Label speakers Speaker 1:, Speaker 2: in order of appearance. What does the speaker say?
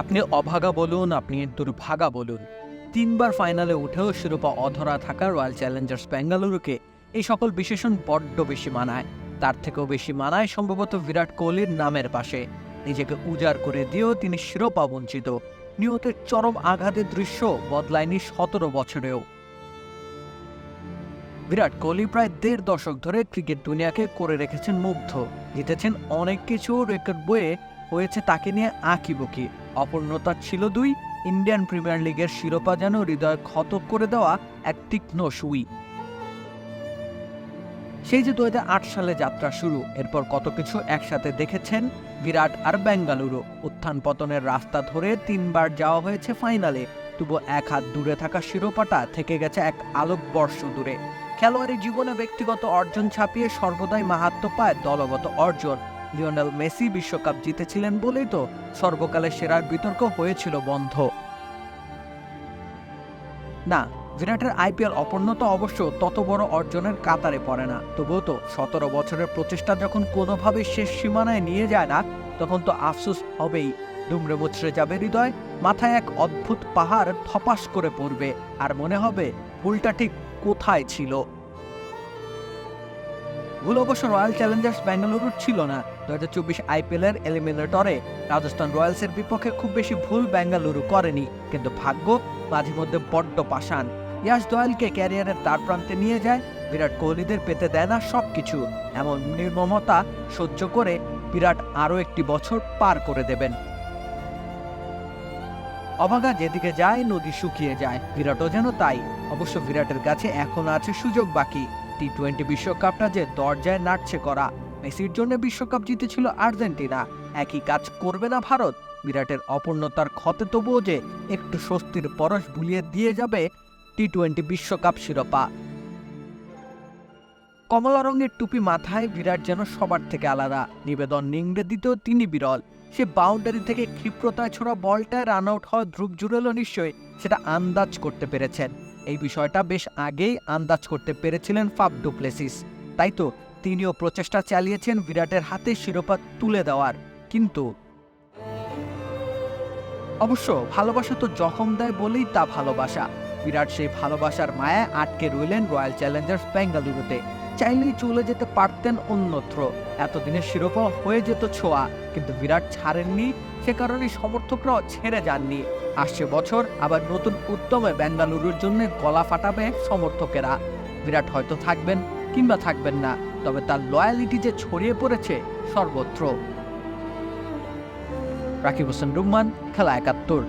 Speaker 1: আপনি অভাগা বলুন, আপনি দুর্ভাগা বলুন, ৩ বার ফাইনালে উঠেও শিরোপা অধরা থাকা রয়্যাল চ্যালেঞ্জার্স বেঙ্গালুরুকে এই সকল বিশেষণ বড্ড বেশি মানায়। তার থেকেও বেশি মানায় সম্ভবত বিরাট কোহলির নামের পাশে। নিজেকে উজাড় করে দিয়েও তিনি শিরোপা বঞ্চিত। নিহতের চরম আঘাতের দৃশ্য বদলায়নি ১৭ বছরেও। বিরাট কোহলি প্রায় ১.৫ দশক ধরে ক্রিকেট দুনিয়াকে করে রেখেছেন মুগ্ধ। জিতেছেন অনেক কিছু, রেকর্ড বইয়ে হয়েছে তাকে নিয়ে আঁকিবুকি। অপূর্ণতা ছিল ২, ইন্ডিয়ান প্রিমিয়ার লিগের শিরোপা যেন হৃদয় ক্ষত করে দেওয়া এক তীক্ষ্ণ সুই। সেই যে ২০০৮ সালে যাত্রা শুরু, এরপর কত কিছু একসাথে দেখেছেন বিরাট আর বেঙ্গালুরু। উত্থান পতনের রাস্তা ধরে ৩ বার যাওয়া হয়েছে ফাইনালে, তবু এক হাত দূরে থাকা শিরোপাটা থেকে গেছে এক আলোকবর্ষ দূরে। খেলোয়াড়ি জীবনে ব্যক্তিগত অর্জন ছাপিয়ে সর্বদাই মাহাত্ম্য পায় দলগত অর্জন। লিওনেল মেসি বিশ্বকাপ জিতেছিলেন বলেই তো সর্বকালের সেরার বিতর্ক হয়েছিল বন্ধ। না, বিরাটের আইপিএল অপূর্ণতা অবশ্য তত বড় অর্জনের কাতারে পড়ে না। তবুও তো ১৭ বছরের প্রচেষ্টা যখন কোনোভাবে শেষ সীমানায় নিয়ে যায় না, তখন তো আফসোস হবেই। দুমড়ে মুচড়ে যাবে হৃদয়, মাথায় এক অদ্ভুত পাহাড় ধপাস করে পড়বে, আর মনে হবে ভুলটা ঠিক কোথায় ছিল। ভুল অবশ্য রয়্যাল চ্যালেঞ্জার্স বেঙ্গালুরুর ছিল না। ২০২৪ আইপিএলের এলিমিনেটরে রাজস্থান রয়্যালসের বিপক্ষে খুব বেশি ভুল বেঙ্গালুরু করেনি, কিন্তু ভাগ্য মাঝে মধ্যে বড্ড পাষাণ। ইয়াশ দোয়ালকে ক্যারিয়ারের তার প্রান্তে নিয়ে যায়, বিরাট কোহলিদের পেতে দেয় না সবকিছু। এমন নির্মমতা সহ্য করে বিরাট আরও একটি বছর পার করে দেবেন। অভাগা যেদিকে যায় নদী শুকিয়ে যায়, বিরাটও যেন তাই। অবশ্য বিরাটের কাছে এখনো আছে সুযোগ বাকি। টি-20 বিশ্বকাপটা যে দরজায় নাড়ছে করা। মেসির জন্য বিশ্বকাপ জিতেছিল আর্জেন্টিনা, একই কাজ করবে না ভারত? বিরাটের অপূর্ণতার ক্ষতে তবুও যে একটু স্বস্তির পরশ বুলিয়ে দিয়ে যাবে টি-20 বিশ্বকাপ শিরোপা। কমলা রঙের টুপি মাথায় বিরাট যেন সবার থেকে আলাদা। নিবেদন নিংড়ে দিতেও তিনি বিরল। সে বাউন্ডারি থেকে ক্ষিপ্রতায় ছোড়া বলটায় রান আউট হওয়া ধ্রুব জুড়েল নিশ্চয়ই সেটা আন্দাজ করতে পেরেছেন। এই বিষয়টা বেশ আগেই আন্দাজ করতে পেরেছিলেন ফাফ ডু প্লেসিস। তাই তো তিনিও প্রচেষ্টা চালিয়েছেন বিরাটের হাতে শিরোপা তুলে দেওয়ার। কিন্তু অবশ্য ভালোবাসা তো জখম দেয় বলেই তা ভালোবাসা। বিরাট সেই ভালোবাসার মায়ায় আটকে রইলেন রয়্যাল চ্যালেঞ্জার্স বেঙ্গালুরুতে। চাইলেই চলে যেতে পারতেন অন্যত্র, এতদিনের শিরোপা হয়ে যেত ছোঁয়া। কিন্তু বিরাট ছাড়েননি, সে কারণে সমর্থকরাও ছেড়ে যাননি। আসছে বছর আবার নতুন উদ্যমে বেঙ্গালুরুর জন্য গলা ফাটাবে সমর্থকেরা। বিরাট হয়তো থাকবেন কিংবা থাকবেন না, তবে তার লয়ালিটি যে ছড়িয়ে পড়েছে সর্বত্র। রাকিব হোসেন রুম্মান, খেলা ৭১।